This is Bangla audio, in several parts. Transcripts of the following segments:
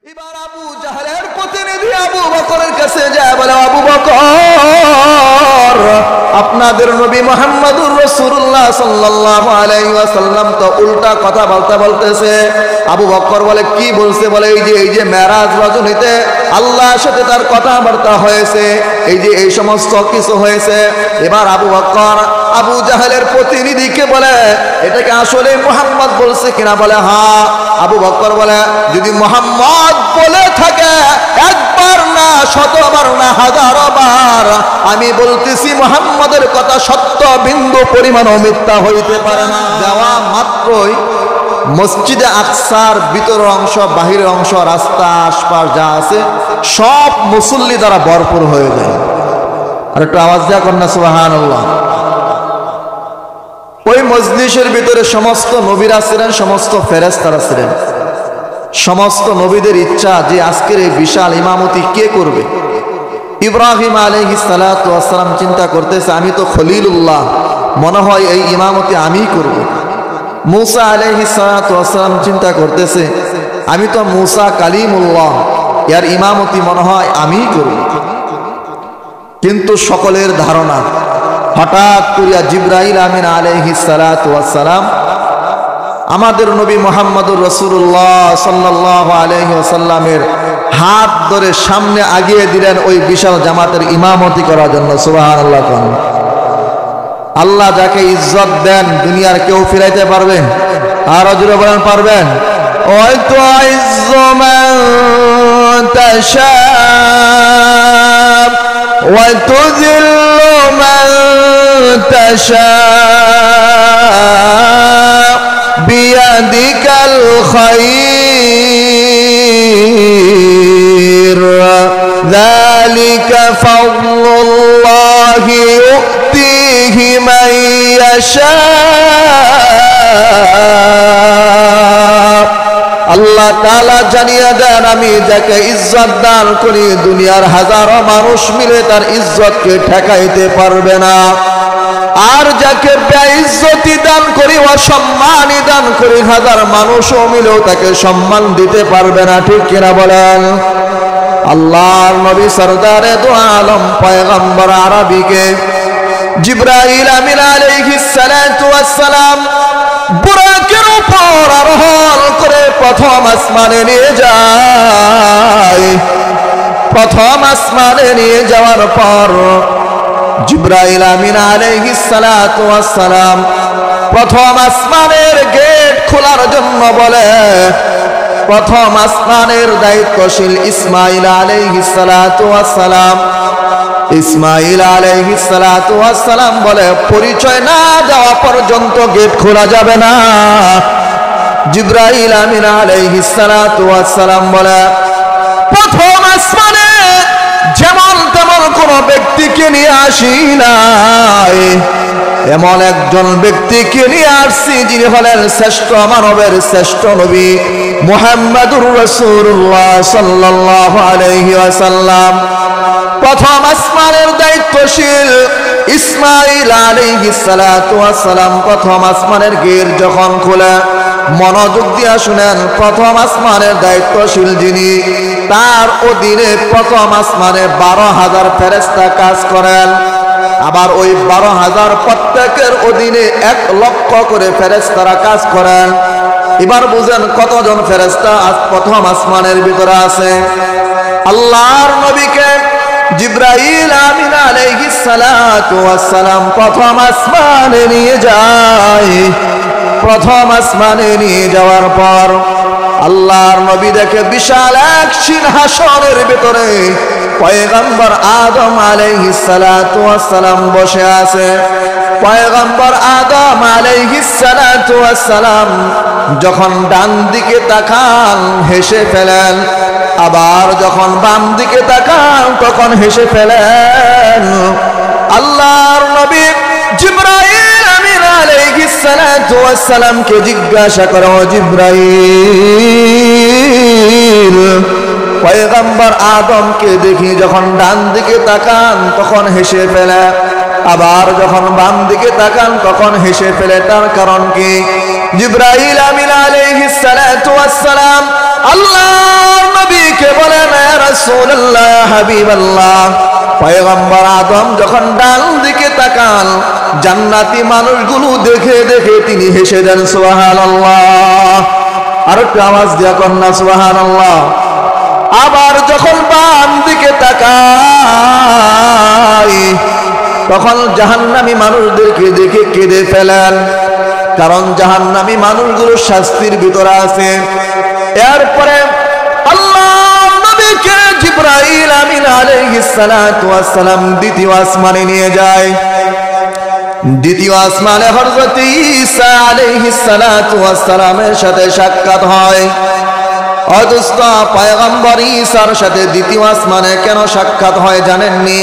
এবার আবু জাহলের প্রতিনিধি আবু বকরের কাছে যায়, বলে আবু বকর, আপনাদের নবী মুহাম্মদুর রাসূলুল্লাহ সাল্লাল্লাহু আলাইহি ওয়াসাল্লাম তো উল্টা কথা বলতেছে। আবু বকর বলে কি বলছে? বলে এই যে মেরাজ রজনীতে আল্লাহর সাথে তার কথাবার্তা হয়েছে, এই সমস্ত কিছু হয়েছে। এবার আবু বকর আবু জাহলের প্রতিনিধিকে বলে, এটাকে আসলে মুহাম্মদ বলছে কিনা? বলে হ্যাঁ। আবু বকর বলে, যদি মুহাম্মদ বলে থাকে একবার না শতবার না হাজারো বার, আমি বলতেছি মুহাম্মদের কথা সত্য বিন্দু পরিমাণও মিথ্যা হইতে পারে না। যাওয়া মাত্রই মসজিদে আকসার ভিতরের অংশ বাহিরের অংশ রাস্তা আশপাশ যা আছে সব মুসল্লি দ্বারা ভরপুর হয়ে যায়। আর একটু আওয়াজ দেয়া কন্যা সুবহানাল্লাহ। ওই মজলিসের ভিতরে সমস্ত নবীরা ছিলেন, সমস্ত ফেরেশতারা ছিলেন। সমস্ত নবীদের ইচ্ছা যে আজকের এই বিশাল ইমামতি কে করবে। ইব্রাহিম আলাইহিস সালাতু ওয়াস সালাম চিন্তা করতেছে, আমি তো খলিলুল্লাহ, মনে হয় এই ইমামতি আমিই করব। মুসা আলাইহিস সালাতু ওয়াস সালাম চিন্তা করতেছে, আমি তো মুসা কালিমুল্লাহ, এর ইমামতি মনে হয় আমিই করব। কিন্তু সকলের ধারণা, হঠাৎ করিয়া জিবরাইল আমিন আলাইহিস সালাতু ওয়াস সালাম আমাদের নবী মুহাম্মদুর রাসূলুল্লাহ সাল্লাল্লাহু আলাইহি ওয়াসাল্লামের হাত ধরে সামনে আগিয়ে দিলেন ওই বিশাল জামাতের ইমামতি করার জন্য। সুবহানাল্লাহ। আল্লাহ যাকে ইজ্জত দেন দুনিয়ার কেউ ফিরাইতে পারবে? আর জোরে বলেন পারবেন? ওই তো ইজ্জু মান তাশা ওয়া তুযিল্লু মান তাশা বিয়াদিকাল খায়র যালিকা ফাদলুল্লাহি ইউতিহি মান ইয়াশা। আল্লাহ তাআলা জানিয়ে দেন, আমি যাকে ইজ্জত দান করি দুনিয়ার হাজারো মানুষ মিলে তার ইজ্জতকে ঠেকাইতে পারবে না। আর যাকে বেইজ্জতি দান করি, অসম্মানী দান করি, হাজার মানুষও মিলেও তাকে সম্মান দিতে পারবে না। ঠিক কিনা বলেন? আল্লাহর নবী সরদারে দু আলম পয়গম্বর আরবিকে জিবরাইল আমিন আলাইহিস সালাতু ওয়াস সালাম বুরাকের উপর আরোহণ করে প্রথম আসমানে নিয়ে যায়। প্রথম আসমানে নিয়ে যাওয়ার পর জিবরাইল আমিন আলাইহিস সালাতু ওয়াস সালাম প্রথম আসমানের গেট খোলার জন্য বলে, প্রথম আসমানের দায়িত্বশীল ইসমাঈল আলাইহিস সালাতু ওয়াস সালাম, ইসমাঈল আলাইহিস সালাতু ওয়াস সালাম বলে, পরিচয় না দেওয়া পর্যন্ত গেট খোলা যাবে না। জিবরাইল আমিন আলাইহিস সালাতু ওয়াস সালাম বলে, প্রথম আসমানে যেমন তেমন কোন ব্যক্তিকে নিয়ে আসি নাই, এমন একজন ব্যক্তিকে নিয়ে আসছি যিনি হলেন শ্রেষ্ঠ মানবের শ্রেষ্ঠ নবী মুহাম্মদুর রাসূলুল্লাহ সাল্লাল্লাহু আলাইহি ওয়াসাল্লাম। প্রথম আসমানের দায়িত্বশীল ইসমাঈল আলাইহিস সালাতু ওয়াস সালাম প্রথম আসমানের গেট যখন খোলে, মনোযোগ দিয়া শুনেন, প্রথম আসমানের দায়িত্বশীল যিনি, তার অধীনে প্রথম আসমানে 12,000 ফেরেশতা কাজ করেন। আবার ওই 12,000 প্রত্যেকের অধীনে 1 লক্ষ করে ফেরেশতারা কাজ করেন। এবার বুঝেন কতজন ফেরেশতা আজ প্রথম আসমানের ভিতরে আছে। আল্লাহর নবীকে জিবরাইল আমিন আলাইহিস সালাতু ওয়াস সালাম প্রথম আসমানে নিয়ে যায়। প্রথম আসমানে নিয়ে যাওয়ার পর আল্লাহর নবী দেখে বিশাল এক সিংহাসনের ভিতরে পয়গম্বর আদম আলাইহিস সালাতু ওয়াস সালাম বসে আছে। পয়গম্বর আদম আলাইহিস সালাতু ওয়াস সালাম যখন ডান দিকে তাকান হেসে ফেলেন, আবার যখন বাম দিকে তাকান তখন হেসে ফেলেন। আল্লাহর নবী জিবরাইল আমিন আলাইহিস সালাতু ওয়াস সালামকে জিজ্ঞাসা করে, ও জিবরাইল, পয়গম্বর আদমকে দেখি যখন ডান দিকে তাকান তখন হেসে ফেলে, আবার যখন বাম দিকে তাকান তখন হেসে ফেলে, তার কারণ কি? জিবরাইল আমিন আলাইহিস সালাতু ওয়াস সালাম আল্লাহর নবী রাসূলুল্লাহ, ইয়া হাবিবাল্লাহ। পয়গম্বর আদম যখন ডান দিকে তাকান, জান্নাতি মানুষগুলো দেখে দেখে তিনি হেসে দেন, সুবহানাল্লাহ। আর একটু আওয়াজ দিয়া কন্যা সুবহানাল্লাহ। আবার যখন বাম দিকে তাকায়, তখন জাহান্নামী মানুষদেরকে দেখে কেঁদে ফেলেন, কারণ জাহান্নামী মানুষগুলো শাস্তির ভিতরে আছে। এরপরে আল্লাহ নবীকে জিবরাইল আমিন আলাইহিস সালাতু ওয়াস সালাম দ্বিতীয় আসমানে নিয়ে যায়। দ্বিতীয় আসমানে হযরত ঈসা আলাইহিস সালাতু ওয়াস সালামের সাথে সাক্ষাৎ হয়। অদুস্ত পয়গম্বর ঈসার সাথে দ্বিতীয় আসমানে কেন সাক্ষাৎ হয় জানেননি?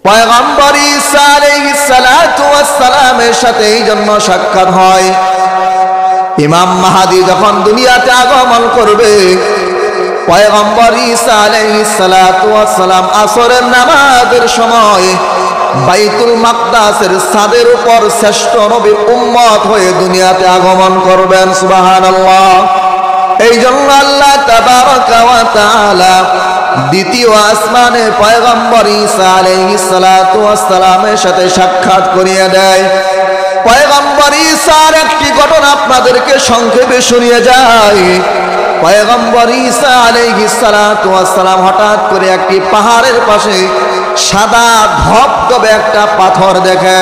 পয়গম্বর ঈসা আলাইহিস সালাতু ওয়াস সালামের সাথে এই জন্য সাক্ষাৎ হয়, ইমাম মাহদী যখন দুনিয়াতে আগমন করবে, পয়গম্বর ঈসা আলাইহিস সালাতু ওয়াস সালাম আসরের নামাজের সময় বাইতুল মাকদাসের ছাদের উপর শ্রেষ্ঠ নবীর উম্মত হয়ে দুনিয়াতে আগমন করবেন, সুবহানাল্লাহ। এই জন্য আল্লাহ তাবারাকা ওয়া তাআলা দ্বিতীয় আসমানে পয়গম্বর ঈসা আলাইহিস সালাতু ওয়াস সালামের সাথে সাক্ষাৎ করিয়ে দেয়। পয়গম্বর ঈসার একটি ঘটনা আপনাদেরকে সংক্ষেপে শুনিয়ে যায়। পয়গম্বর ঈসা আলাইহিস সালাতু ওয়াস সালাম হঠাৎ করে একটি পাহাড়ের পাশে সাদা ধবধবে একটা পাথর দেখে।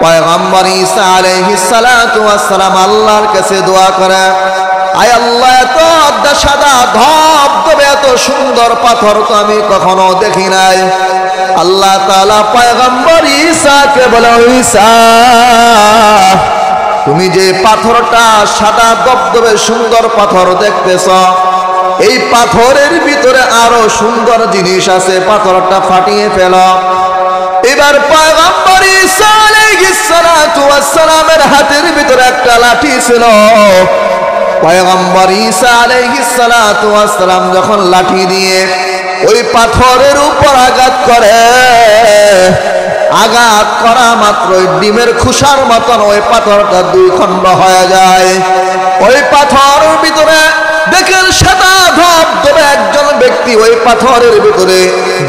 পয়গম্বর ঈসা আলাইহিস সালাতু ওয়াস সালাম আল্লাহর কাছে দোয়া করে, আয় আল্লাহ, এত সাদা ধবধবে এত সুন্দর পাথর তো আমি কখনো দেখি নাই। আল্লাহ তাআলা পয়গম্বর ঈসাকে বলে, ঈসা, তুমি যে পাথরটা সাদা ধবধবে সুন্দর পাথর দেখতেছ, এই পাথরের ভিতরে আরো সুন্দর জিনিস আছে, পাথরটা ফাটিয়ে ফেলো। এবার পয়গম্বর ঈসা আলাইহিস সালাতু ওয়াস সালামের হাতের ভিতরে একটা লাঠি ছিল। পয়গম্বর ঈসা আলাইহিস সালাতু ওয়াস সালাম যখন লাঠি দিয়ে ওই পাথরের উপর আঘাত করে, আঘাত করা মাত্র ডিমের খোসার মতন ওই পাথরটা দুই খণ্ড হয়ে যায়। ওই পাথরের ভিতরে দেখেন সাদা ধবধবে একজন ব্যক্তি ওই পাথরের ভিতরে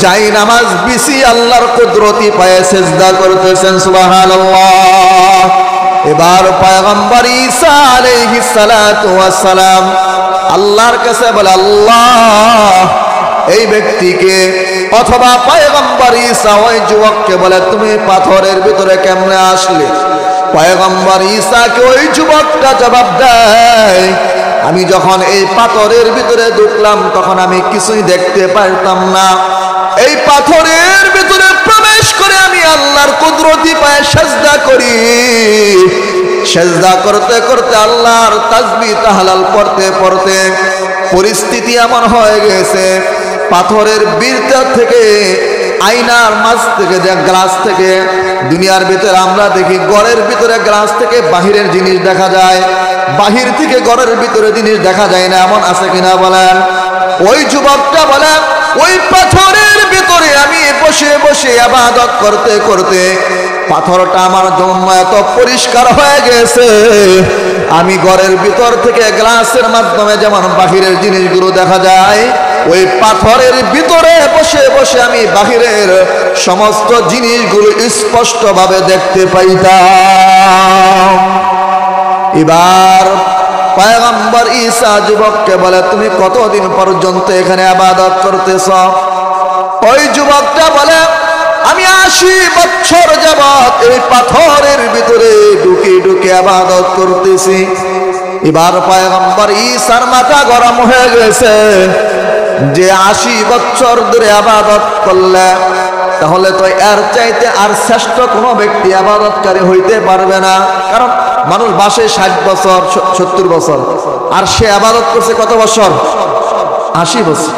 যাই নামাজ বিছি আল্লাহর কুদরতি পায়ে সিজদা করতেছেন, সুবহানাল্লাহ। এবার পয়গম্বর ঈসা আলাইহিস সালাতু ওয়াস সালাম আল্লাহর কাছে বলে, আল্লাহ, এই ব্যক্তিকে, অথবা পয়গম্বর ঈসা ওই যুবককে বলে, তুমি পাথরের ভিতরে কেমনে আসলে? পয়গম্বর ঈসাকে ওই যুবকটা জবাব দেয়, আমি যখন এই পাথরের ভিতরে ঢুকলাম তখন আমি কিছুই দেখতে পারতাম না। এই পাথরের ভিতরে প্রবেশ করে আমি আল্লাহর কুদরতি পায়ে সিজদা করি। সিজদা করতে করতে আল্লাহর তাসবিহ তাহলিল পড়তে পড়তে পরিস্থিতি এমন হয়ে গেছে, পাথরের ভিতর থেকে, আয়নার মাছ থেকে, যে গ্লাস থেকে, দুনিয়ার ভিতরে আমরা দেখি ঘরের ভিতরে গ্লাস থেকে বাহিরের জিনিস দেখা যায়, বাহির থেকে ঘরের ভিতরে জিনিস দেখা যায় না, এমন আছে কিনা বলেন? ওই যুবকটা বলে, ওই পাথরের ভিতরে আমি বসে বসে ইবাদত করতে করতে পাথরটা আমার জন্য এত পরিষ্কার হয়ে গেছে, আমি ঘরের ভিতর থেকে গ্লাসের মাধ্যমে যেমন বাহিরের জিনিসগুলো দেখা যায়, ওই পাথরের ভিতরে বসে বসে আমি বাহিরের সমস্ত জিনিসগুলো স্পষ্টভাবে দেখতে পাইতাম। এবার পয়গম্বর ঈসা যুবককে বলে, তুমি কতদিন পর্যন্ত এখানে ইবাদত করতেছ? ওই যুবকটা বলে, আমি 80 বছর যাবত এই পাথরের ভিতরে ঢুকে ঢুকে ইবাদত করতেছি। এবার পয়গম্বর ঈসার মাথা গরম হয়ে গেছে যে 80 বছর ধরে ইবাদত করলে তাহলে তো এর চাইতে আর শ্রেষ্ঠ কোনো ব্যক্তি ইবাদতকারী হইতে পারবে না। কারণ মানুষ বাসে 60 বছর 70 বছর, আর সে ইবাদত করছে কত বছর? 80 বছর।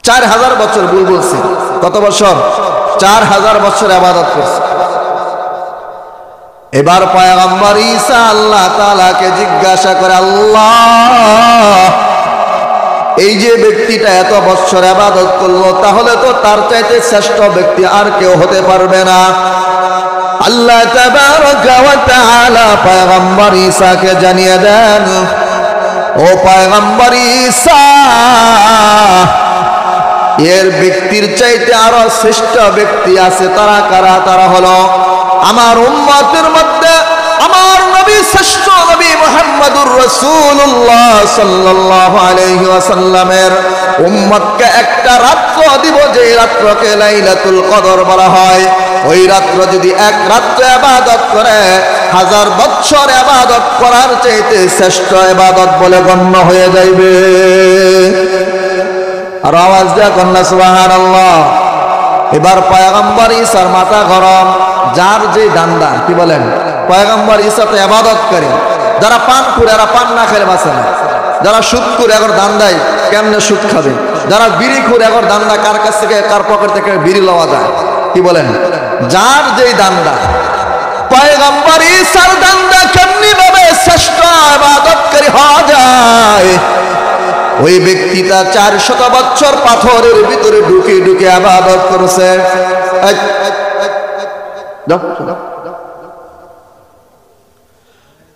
4000 বছর, ভুল বলছি, কত বছর? 4000 বছর ইবাদত করছে। এবার পয়গম্বর ঈসা আল্লাহ তাআলাকে জিজ্ঞাসা করে, আল্লাহ, এই যে ব্যক্তিটা এত বছর ইবাদত করলো, তাহলে তো তার চাইতে শ্রেষ্ঠ ব্যক্তি আর কেউ হতে পারবে না। আল্লাহ তাবারাকা ওয়া তাআলা পয়গম্বর ঈসাকে জানিয়ে দেন, ও পয়গম্বর ঈসা, এর ব্যক্তির চাইতে আরো শ্রেষ্ঠ ব্যক্তি আছে। তারা কারা? তারা হলো আমার উম্মতের মধ্যে আমার নবী, শ্রেষ্ঠ নবী মুহাম্মদুর রাসূলুল্লাহ সাল্লাল্লাহু আলাইহি ওয়াসাল্লামের উম্মতকে একটা রাত্র দিব, যে রাত্রকে লাইলাতুল কদর বলা হয়। ওই রাত্র যদি এক রাত্র ইবাদত করে, 1000 বছর ইবাদত করার চাইতে শ্রেষ্ঠ ইবাদত বলে গণ্য হয়ে যাইবে। আর আওয়াজ দেয়া কন্যা সুবহানাল্লাহ। এবার পয়গম্বর ঈসার মাথা গরম। যার যে দান্দা, কি বলেন, পয়গম্বর ঈসা তো ইবাদত করে। যারা পান করে, এরা পান না খেলে বাঁচে না। যারা সুদ করে, এখন দান্দায় কেমনে সুদ খাবে। যারা বিড়ি করে, এখন দান্দা কার কাছ থেকে, কার পকেট থেকে বিড়ি লওয়া যায়। কি বলেন, যার যেই দান্দা। পয়গম্বর ঈসার দান্দা কেমনি ভাবে শ্রেষ্ঠ ইবাদতকারী হওয়া যায়, ওই ব্যক্তিটা 400 বছর পাথরের ভিতরে ঢুকে ঢুকে ইবাদত করেছে।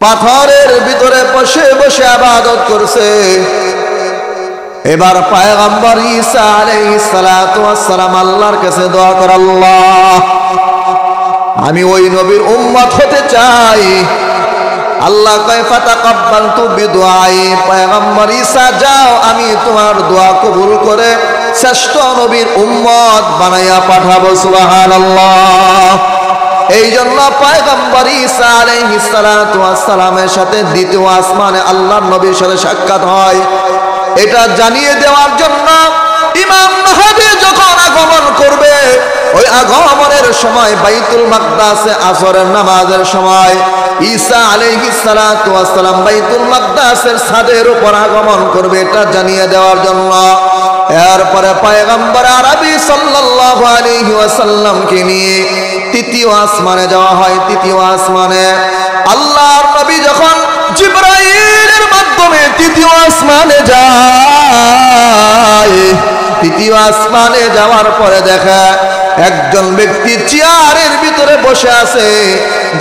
পাথরের ভিতরে বসে বসে ইবাদত করছে। এবার পয়গম্বর ঈসা আলাইহিস সালাতু ওয়াস সালাম আল্লাহর কাছে দোয়া করে, আল্লাহ, আমি ওই নবীর উম্মত হতে চাই। আল্লাহ কয় ফাতাকাব্বালতু বিদুআই, পয়গম্বর ঈসা যাও, আমি তোমার দোয়া কবুল করে শ্রেষ্ঠ নবীর উম্মত বানাইয়া পাঠাবো। সুবহানাল্লাহ। এই জন্য পয়গম্বর ঈসা আলাইহিস সালাতু ওয়াস সালামের সাথে দ্বিতীয় আসমানে আল্লাহর নবীর সাথে সাক্ষাৎ হয়। এটা জানিয়ে দেওয়ার জন্য ইমাম মাহদী যখন আগমন করবে, ওই আগমনের সময় বাইতুল মাকদাসে আসরের নামাজের সময় ঈসা আলাইহিস সালাতু ওয়াস সালাম বাইতুল মাকদাসের ছাদের উপর আগমন করবে, এটা জানিয়ে দেওয়ার জন্য। এরপরে পয়গম্বর আরবি সাল্লাল্লাহু আলাইহি ওয়াসাল্লামকে নিয়ে তৃতীয় আসমানে যাওয়া হয়। তৃতীয় আসমানে আল্লাহর নবী যখন জিবরাইলের মাধ্যমে তৃতীয় আসমানে যায়, তৃতীয় আসমানে যাওয়ার পরে দেখে একজন ব্যক্তি চেয়ারের ভিতরে বসে আছে,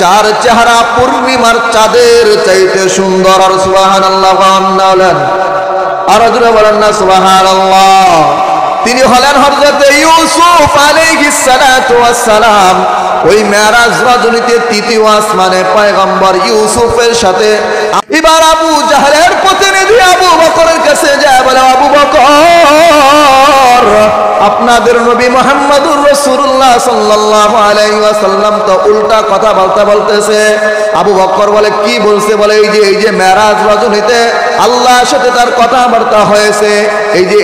যার চেহারা পূর্ণিমার চাঁদের চাইতে সুন্দর। আর সুবহানাল্লাহ বলেন, আর জোরে বলেন না সুবহানাল্লাহ। তিনি হলেন হযরত ইউসুফ আলাইহিস সালাতু ওয়াস সালাম। ওই মেরাজ রজনীতে তৃতীয় আসমানে পয়গম্বর ইউসুফের সাথে এবার আবু জাহলের প্রতিনিধি আবু বকরের কাছে যায়, বলে, আবু বকর, আপনাদের নবী মুহাম্মদুর রাসূলুল্লাহ সাল্লাল্লাহু আলাইহি ওয়াসাল্লাম তো উল্টা কথা বলতেছে। আবু বকর বলে, কি বলছে? বলে, এই যে মেরাজ রজনীতে আল্লাহর সাথে তার কথাবার্তা হয়েছে,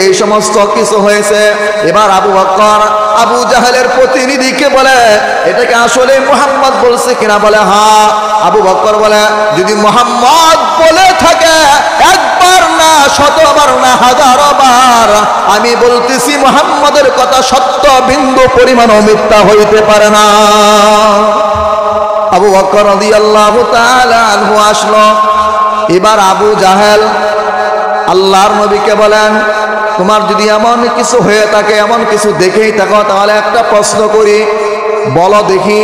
এই সমস্ত কিছু হয়েছে। এবার আবু বকর আবু জাহলের প্রতিনিধিকে বলে, এটাকে আসলে মুহাম্মদ বলছে কিনা? বলে, হ্যাঁ। আবু বকর বলে, যদি মুহাম্মদ বলে থাকে, একবার না, শতবার না, 1000 বার, আমি বলতেছি মুহাম্মদের কথা সত্য বিন্দু পরিমাণও মিথ্যা হইতে পারে না। আবু বকর রাদিয়াল্লাহু তাআলা আনহু আসলো। এবার আবু জাহেল আল্লাহর নবীকে বলেন, তোমার যদি এমন কিছু হয়ে থাকে, এমন কিছু দেখেই থাকো, তাহলে একটা প্রশ্ন করি, বলো দেখি,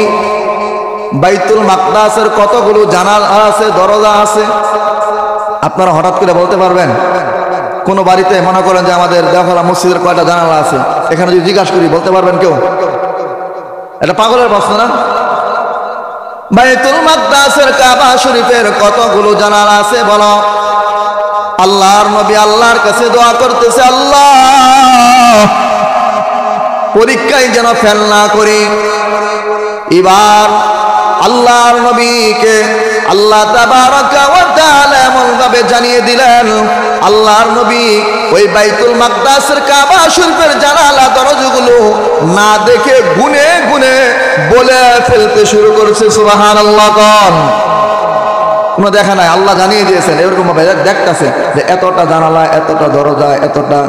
বাইতুল মাকদাসের কতগুলো জানালা আছে, দরজা আছে? আপনারা হঠাৎ করে বলতে পারবেন? কোন বাড়িতে মনে করেন যে আমাদের দেওঘরা মসজিদের কয়টা জানালা আছে, এখানে যদি জিজ্ঞাসা করি, বলতে পারবেন কেউ? এটা পাগলের প্রশ্ন না? বাইতুল মাকদাসের কাবা শরীফের কতগুলো জানালা আছে বলো? আল্লাহর নবী আল্লাহর কাছে দোয়া করতেছে, আল্লাহ, পরীক্ষায় যেন ফেল না করি। এবার আল্লাহর নবীকে আল্লাহ তাবারাকা ওয়া তাআলা এমন ভাবে জানিয়ে দিলেন, আল্লাহর নবী ওই বাইতুল মাকদাসের কাবা শরীফের জানালা দরজাগুলো না দেখে গুনে গুনে বলে ফেলতে শুরু করেছে। সুবহানাল্লাহ। কোনো দেখা নাই, আল্লাহ জানিয়ে দিয়েছেন। এরকম ভাবে দেখতেছে যে এতটা জানালা, এতটা দরজা, এতটা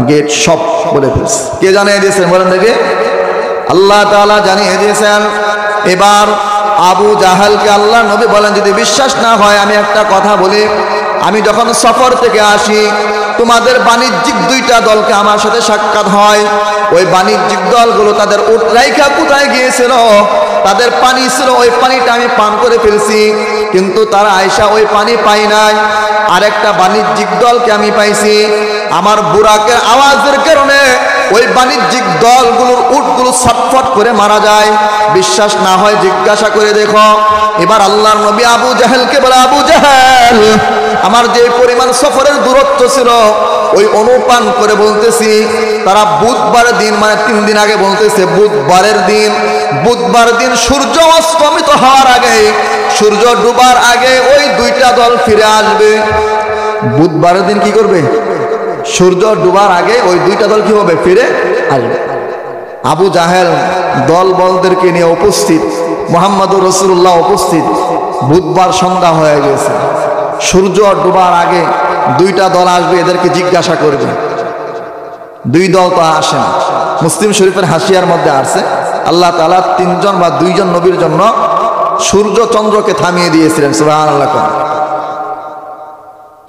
গেট, সব বলে ফেলছে। কে জানিয়ে দিয়েছেন বলেন দেখি? আল্লাহ তাআলা জানিয়ে দিয়েছেন। এবার আবু জাহালকে আল্লাহ নবী বলেন, যদি বিশ্বাস না হয় আমি একটা কথা বলি, আমি যখন সফর থেকে আসি, তোমাদের বাণিজ্যিক 2টা দলকে আমার সাথে সাক্ষাৎ হয়। ওই বাণিজ্যিক দলগুলো তাদের উট রাইখা কোথায় গিয়েছিল, তাদের পানি ছিল, ওই পানিটা আমি পান করে ফেলছি। কিন্তু তারা আয়সা ওই পানি পাই নাই। আরেকটা বাণিজ্যিক দলকে আমি পাইছি, আমার বুরাকের আওয়াজের কারণে ওই বাণিজ্যিক দলগুলোর উটগুলো ছটফট করে মারা যায়। বিশ্বাস না হয় জিজ্ঞাসা করে দেখো। এবার আল্লাহর নবী আবু জাহেলকে বলে, আবু জাহেল, আমার যে পরিমাণ সফরের দূরত্ব ছিল ওই অনুপান করে বলতেছি, তারা বুধবারের দিন, মানে 3 দিন আগে বলতেছে বুধবার দিন সূর্য অস্তমিত হওয়ার আগে, সূর্য ডুবার আগে ওই 2টা দল ফিরে আসবে। বুধবারের দিন কি করবে? সূর্য ডুবার আগে ওই 2টা দল কি হবে? ফিরে আসবে। আবু জাহেল দল বলদেরকে নিয়ে উপস্থিত, মুহাম্মদুর রাসূলুল্লাহ উপস্থিত। বুধবার সন্ধ্যা হয়ে গেছে, সূর্য ডুবার আগে 2টা দল আসবে, এদেরকে জিজ্ঞাসা করবে। 2 দল তো আসে না। মুসলিম শরীফের হাসিয়ার মধ্যে আসছে আল্লাহ তাআলা 3 জন বা 2 জন নবীর জন্য সূর্য চন্দ্রকে থামিয়ে দিয়েছিলেন। সুবহানাল্লাহ।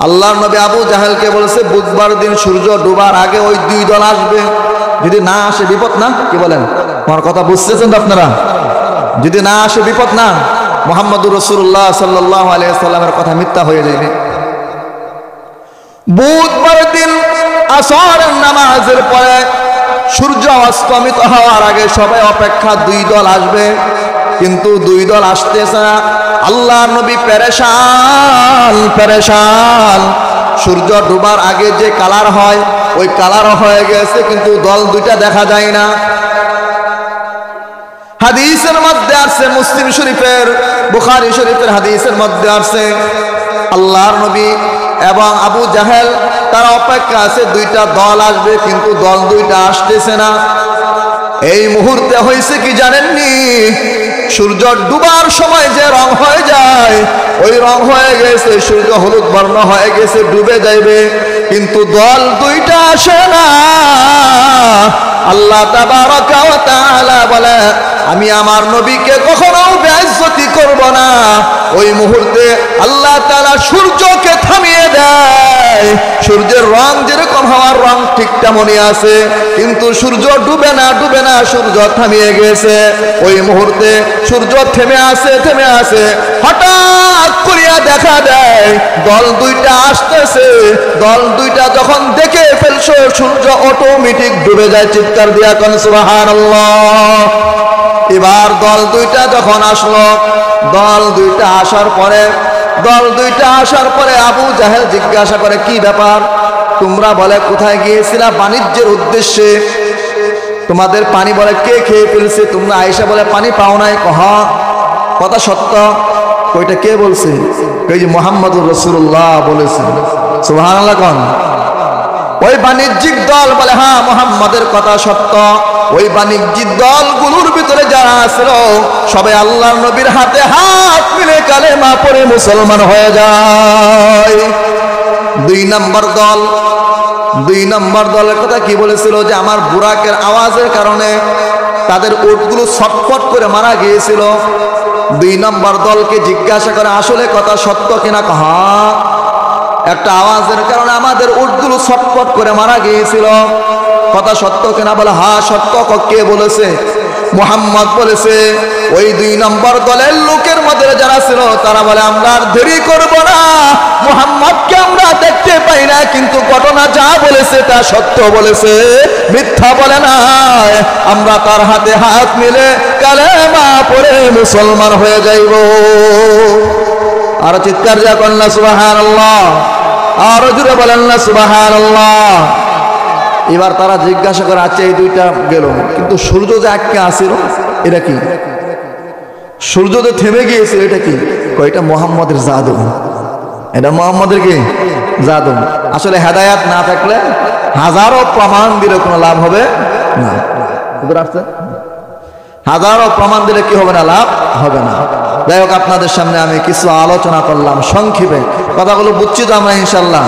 আল্লাহর নবী আবু জাহেলকে বলেছে বুধবার দিন সূর্য ডুবার আগে ওই 2 দল আসবে, যদি না আসে বিপদ না? কি বলেন? আমার কথা বুঝতেছেন তো আপনারা? যদি না আসে বিপদ না? মুহাম্মদুর রাসূলুল্লাহ সাল্লাল্লাহু আলাইহি সাল্লামের কথা মিথ্যা হয়ে যাবে। বুধবার দিন আসরের নামাজের পরে সূর্য অস্তমিত হওয়ার আগে সবাই অপেক্ষা, 2 দল আসবে, কিন্তু 2 দল আসতেছে না। আল্লাহর নবী পেরেশান। সূর্য ডুবার আগে যে কালার হয় ওই কালার হয়ে গেছে, কিন্তু দল 2টা দেখা যায় না। হাদিসের মধ্যে আছে, মুসলিম শরীফের, বুখারী শরীফের হাদিসের মধ্যে আছে, আল্লাহর নবী এবং আবু জাহেল তারা অপেক্ষা আছে 2টা দল আসবে, কিন্তু দল 2টা আসতেছে না। এই মুহূর্তে হয়েছে কি জানেননি? সূর্য ডুবার সময় যে রং হয়ে যায় ওই রং হয়ে গেছে, সূর্য হলুদ বর্ণ হয়ে গেছে, ডুবে যাইবে, কিন্তু দল 2টা আসে না। আল্লাহ তাবারাকা ওয়া তাআলা বলে, আমি আমার নবীকে কখনো বেইজ্জতি করব না। ওই মুহূর্তে আল্লাহ তাআলা সূর্যকে থামিয়ে দেয়। সূর্যের রং যেরকম হওয়ার রং ঠিক তেমনই আছে, কিন্তু সূর্য ডুবে না, সূর্য থামিয়ে গেছে। ওই মুহূর্তে সূর্য থেমে আছে। হঠাৎ করিয়া দেখা দেয় দল 2টা আসতেছে। দল 2টা যখন দেখে ফেলছো সূর্য অটোমেটিক ডুবে যায়। চিৎকার দিয়া কোন সুবহানাল্লাহ। এবার দল 2টা যখন আসলো, দল 2টা আসার পরে আবু জাহেল জিজ্ঞাসা করে, কি ব্যাপার? তোমরা বলে কোথায় গিয়েছিলা? বাণিজ্যের উদ্দেশ্যে। তোমাদের পানি বলে কে খেয়ে ফেলছে? তোমরা আয়েশা বলে পানি পাও নাই। কথা সত্য। ওইটা কে বলছে? ওই যে মুহাম্মদুর রাসূলুল্লাহ বলেছে। সুবহানাল্লাহ। কোন ওই বাণিজ্যিক দল বলে হ্যাঁ মুহাম্মাদের কথা সত্য। ওই বাণিজ্যিক দলগুলোর ভিতরে যারা ছিল সবাই আল্লাহর নবীর হাতে হাত মিলে কালেমা পড়ে মুসলমান হয়ে যায়। 2 নম্বর দলের কথা কি বলেছিল? যে আমার বুরাকের আওয়াজের কারণে তাদের উটগুলো ছটফট করে মারা গিয়েছিল। 2 নম্বর দলকে জিজ্ঞাসা করে আসলে কথা সত্য কিনা? হ্যাঁ, একটা আওয়াজের কারণে আমাদের উটগুলো ছটফট করে মারা গিয়েছিল। কথা সত্য কিনা? বলে হ্যাঁ সত্য। কে বলেছে? মুহাম্মদ বলেছে। ওই 2 নম্বর দলের লোকের মধ্যে যারা ছিল তারা বলে আমরা আর দেরি করব না, মুহাম্মদকে আমরা দেখতে পাই না, কিন্তু ঘটনা যা বলেছে তা সত্য বলেছে, মিথ্যা বলে না। আমরা তার হাতে হাত মিলে কালেমা পড়ে মুসলমান হয়ে যাইব। আর চিৎকার যা করেন না সুবহানাল্লাহ, আর জোরে বলেন না সুবহানাল্লাহ। এবার তারা জিজ্ঞাসা করে আচ্ছা এই 2টা গেল, কিন্তু সূর্য যে আটকে আসিল এটা কি? সূর্য যে থেমে গিয়েছিল এটা কি? এটা মুহাম্মদের জাদু। এটা মুহাম্মদের কি? জাদু। আসলে হেদায়েত না থাকলে হাজারো প্রমাণ দিলে কোনো লাভ হবে না। হাজারো প্রমাণ দিলে কি হবে না? লাভ হবে না। যাই হোক, আপনাদের সামনে আমি কিছু আলোচনা করলাম সংক্ষেপে। কথাগুলো বুঝছি তো আমরা ইনশাল্লাহ?